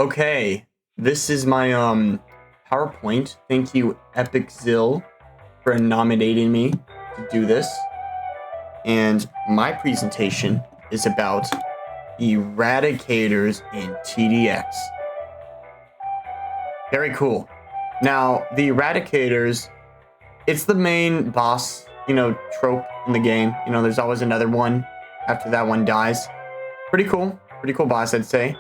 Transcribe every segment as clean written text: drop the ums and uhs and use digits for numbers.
Okay, this is my PowerPoint. Thank you, Epic Zill, for nominating me to do this. And my presentation is about Eradicators in TDX. Very cool. Now, the Eradicators, it's the main boss, trope in the game. There's always another one after that one dies. Pretty cool boss, I'd say.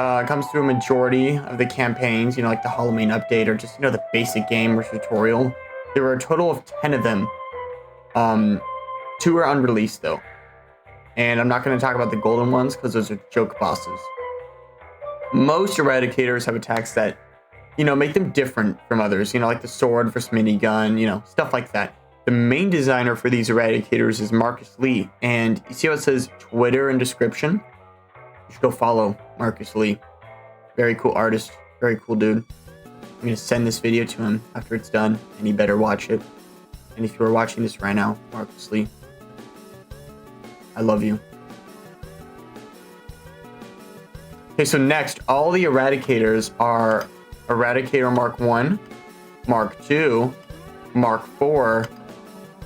It comes through a majority of the campaigns, like the Halloween update or just, the basic game or tutorial. There were a total of 10 of them. 2 are unreleased, though. And I'm not going to talk about the golden ones because those are joke bosses. Most Eradicators have attacks that, make them different from others. Like the sword versus minigun, stuff like that. The main designer for these Eradicators is Marcus Lee. And you see how it says Twitter in description? You should go follow Marcus Lee. Very cool artist. Very cool dude. I'm going to send this video to him after it's done, and he better watch it. And if you are watching this right now, Marcus Lee, I love you. Okay, so next, all the Eradicators are Eradicator Mark 1, Mark 2, Mark 4,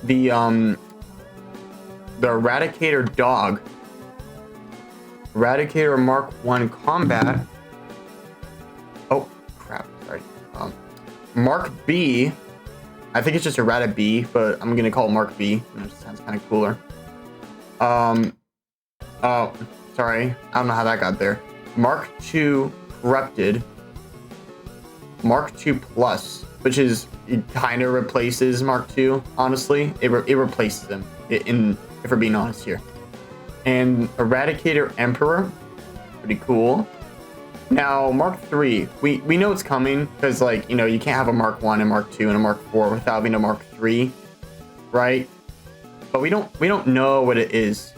the Eradicator Dog, Eradicator Mark 1 Combat. Oh, crap. Sorry. Mark B. I think it's just Errata B, but I'm going to call it Mark B. It just sounds kind of cooler. Oh, sorry. I don't know how that got there. Mark 2 Corrupted. Mark 2 Plus, which is, it kind of replaces Mark 2, honestly. It replaces them, if we're being honest here. And Eradicator Emperor, pretty cool. Now, Mark 3, we know it's coming because, you can't have a Mark 1 and Mark 2 and a Mark 4 without having a Mark 3, right? But we don't know what it is.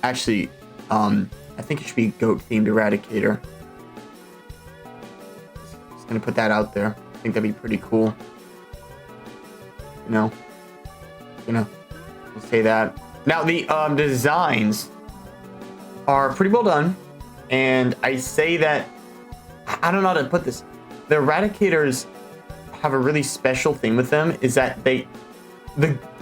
Actually, I think it should be goat-themed Eradicator. Just gonna put that out there. I think that'd be pretty cool. Gonna say that. Now, the designs are pretty well done, and I say that, I don't know how to put this. The Eradicators have a really special thing with them, is that the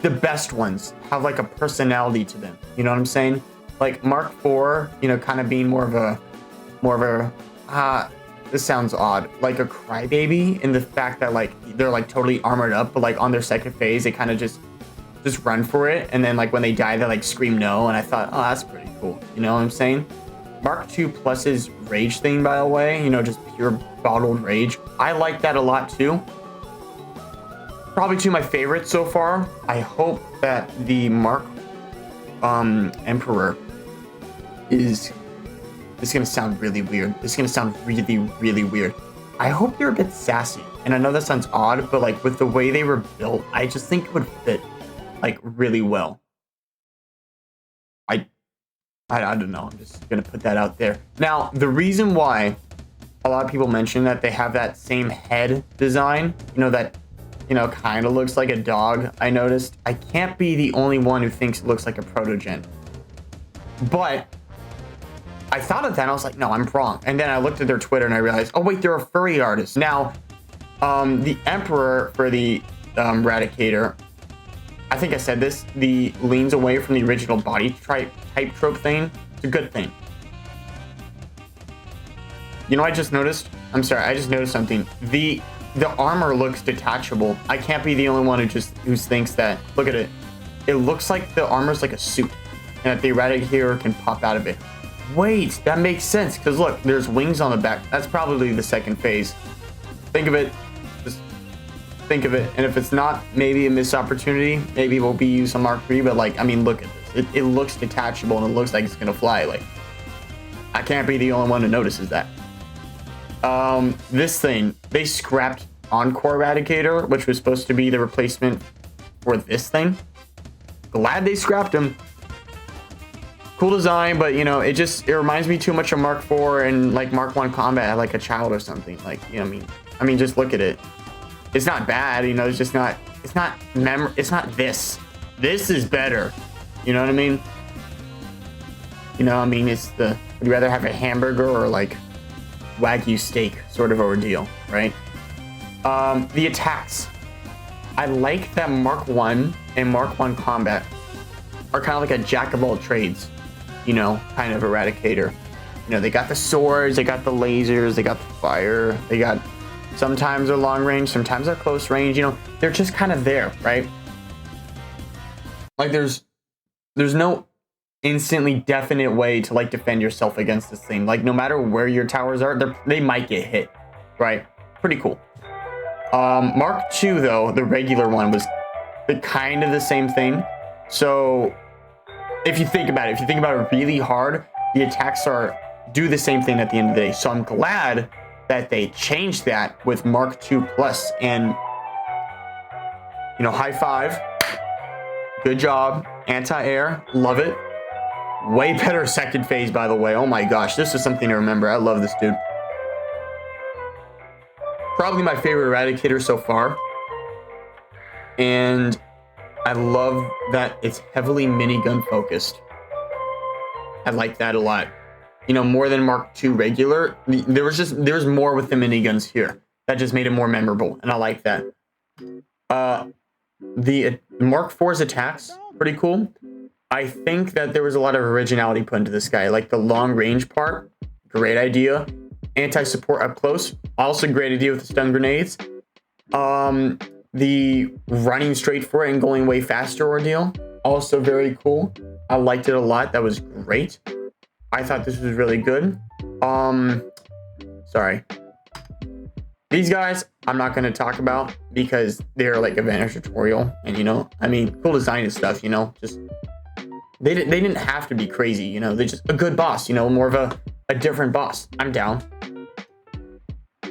best ones have, a personality to them. You know what I'm saying? Like, Mark 4, kind of being more of a, this sounds odd, like a crybaby in the fact that, they're, totally armored up, but, on their second phase, they kind of just run for it, and then when they die they scream no, and I thought, oh, that's pretty cool. You know what I'm saying? Mark 2 Plus's rage thing, by the way, just pure bottled rage, I like that a lot too. Probably 2 of my favorites so far. I hope that the Mark Emperor is, this is gonna sound really weird, this is gonna sound really, really weird. I hope they're a bit sassy, and I know that sounds odd, but with the way they were built, I just think it would fit really well. I don't know. I'm just gonna put that out there. Now, the reason why a lot of people mention that they have that same head design, that kind of looks like a dog, I noticed. I can't be the only one who thinks it looks like a protogen. But I thought of that and I was like, no, I'm wrong. And then I looked at their Twitter and I realized, oh wait, they're a furry artist. Now, the Emperor for the Eradicator, I think I said this, the leans away from the original body type trope thing. It's a good thing. I just noticed? I'm sorry, I just noticed something. The armor looks detachable. I can't be the only one who thinks that. Look at it. It looks like the armor's like a suit, and that the Eradicator can pop out of it. Wait, that makes sense, because look, there's wings on the back. That's probably the second phase. Think of it. Think of it, and if it's not, maybe a missed opportunity, maybe it will be used on Mark 3, but look at this, it looks detachable and it looks like it's gonna fly. I can't be the only one who notices that. This thing, they scrapped Encore Eradicator, which was supposed to be the replacement for this thing. Glad they scrapped him. Cool design, but it reminds me too much of Mark 4 and Mark 1 Combat, like a child or something. I mean, just look at it. It's not bad, it's just not, it's not this. This is better. You know what I mean? It's would you rather have a hamburger or Wagyu steak sort of ordeal, right? The attacks. I like that Mark 1 and Mark 1 combat are kind of like a jack of all trades, you know, kind of Eradicator. You know, they got the swords, they got the lasers, they got the fire, they got, sometimes they're long range, sometimes they're close range, you know, they're just kind of there, right? Like there's no instantly definite way to like defend yourself against this thing. Like no matter where your towers are, they might get hit, right? Pretty cool. Mark II though, the regular one, was kind of the same thing. So if you think about it really hard, the attacks do the same thing at the end of the day. So I'm glad that they changed that with Mark II Plus, and you know, high five, good job, anti-air, love it. Way better second phase, by the way. Oh my gosh, this is something to remember. I love this dude. Probably my favorite Eradicator so far, and I love that it's heavily minigun focused. I like that a lot. You know, more than Mark II regular. There's more with the miniguns here. That just made it more memorable, and I like that. The Mark IV's attacks, pretty cool. I think that there was a lot of originality put into this guy. Like the long range part, great idea. Anti-support up close, also great idea with the stun grenades. The running straight for it and going way faster ordeal, also very cool. I liked it a lot. That was great. I thought this was really good. Sorry. These guys, I'm not going to talk about because they're like advantage tutorial, and you know, I mean, cool design and stuff, you know, just they didn't have to be crazy, you know, they're just a good boss, you know, more of a different boss. I'm down.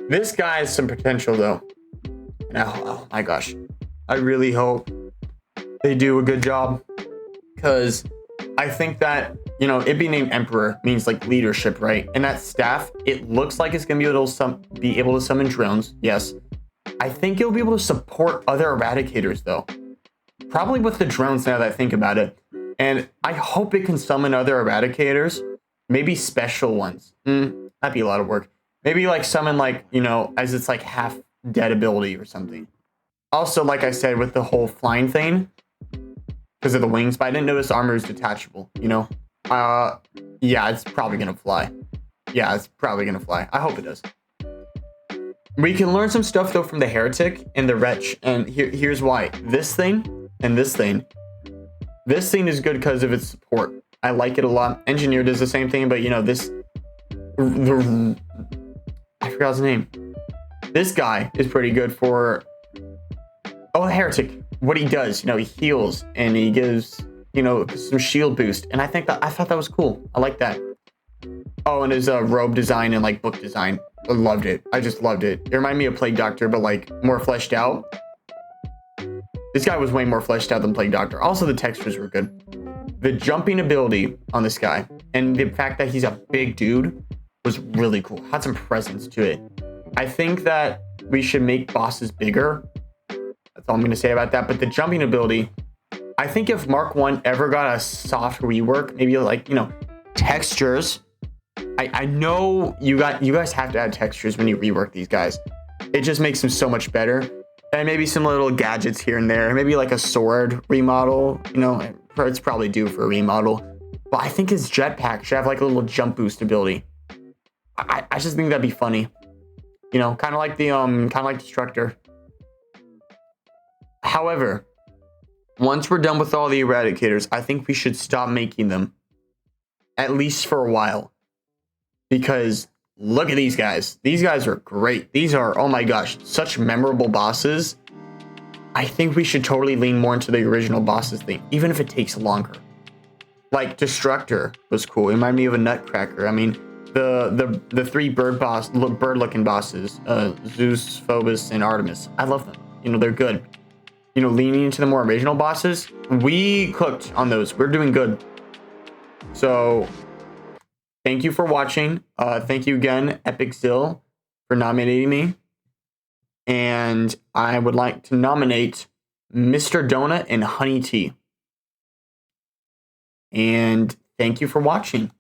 This guy has some potential though. Oh my gosh, I really hope they do a good job, because I think that, you know, it being named Emperor means like leadership, right? And that staff, it looks like it's gonna be able to summon drones. Yes, I think it'll be able to support other Eradicators though, probably with the drones now that I think about it. And I hope it can summon other Eradicators, maybe special ones. That'd be a lot of work. Maybe like summon, like, you know, as it's like half dead ability or something. Also, like I said, with the whole flying thing, because of the wings, but I didn't notice armor is detachable, you know? Yeah, it's probably gonna fly. Yeah, it's probably gonna fly. I hope it does. We can learn some stuff though from the Heretic and the Wretch, and here's why. This thing and this thing. This thing is good because of its support. I like it a lot. Engineer does the same thing, but you know, I forgot his name. This guy is pretty good for, the Heretic. What he does, you know, he heals and he gives, you know, some shield boost, and I thought that was cool. I like that. Oh, and his robe design and like book design, I loved it. I just loved it. It reminded me of Plague Doctor, but like more fleshed out. This guy was way more fleshed out than Plague Doctor. Also, the textures were good. The jumping ability on this guy and the fact that he's a big dude was really cool. Had some presence to it. I think that we should make bosses bigger. That's all I'm going to say about that. But the jumping ability, I think if Mark 1 ever got a soft rework, maybe like, you know, textures. I know you guys have to add textures when you rework these guys. It just makes them so much better. And maybe some little gadgets here and there. Maybe like a sword remodel. You know, it's probably due for a remodel. But I think his jetpack should have like a little jump boost ability. I just think that'd be funny. You know, kind of like Destructor. However, once we're done with all the Eradicators, I think we should stop making them. At least for a while. Because look at these guys. These guys are great. These are, oh my gosh, such memorable bosses. I think we should totally lean more into the original bosses thing, even if it takes longer. Like Destructor was cool. It reminded me of a Nutcracker. I mean, the three bird-looking bosses, Zeus, Phobos, and Artemis. I love them. You know, they're good. You know, leaning into the more original bosses, we cooked on those. We're doing good. So thank you for watching. Thank you again, Epic Zill, for nominating me. And I would like to nominate Mr. Donut and Honey Tea. And thank you for watching.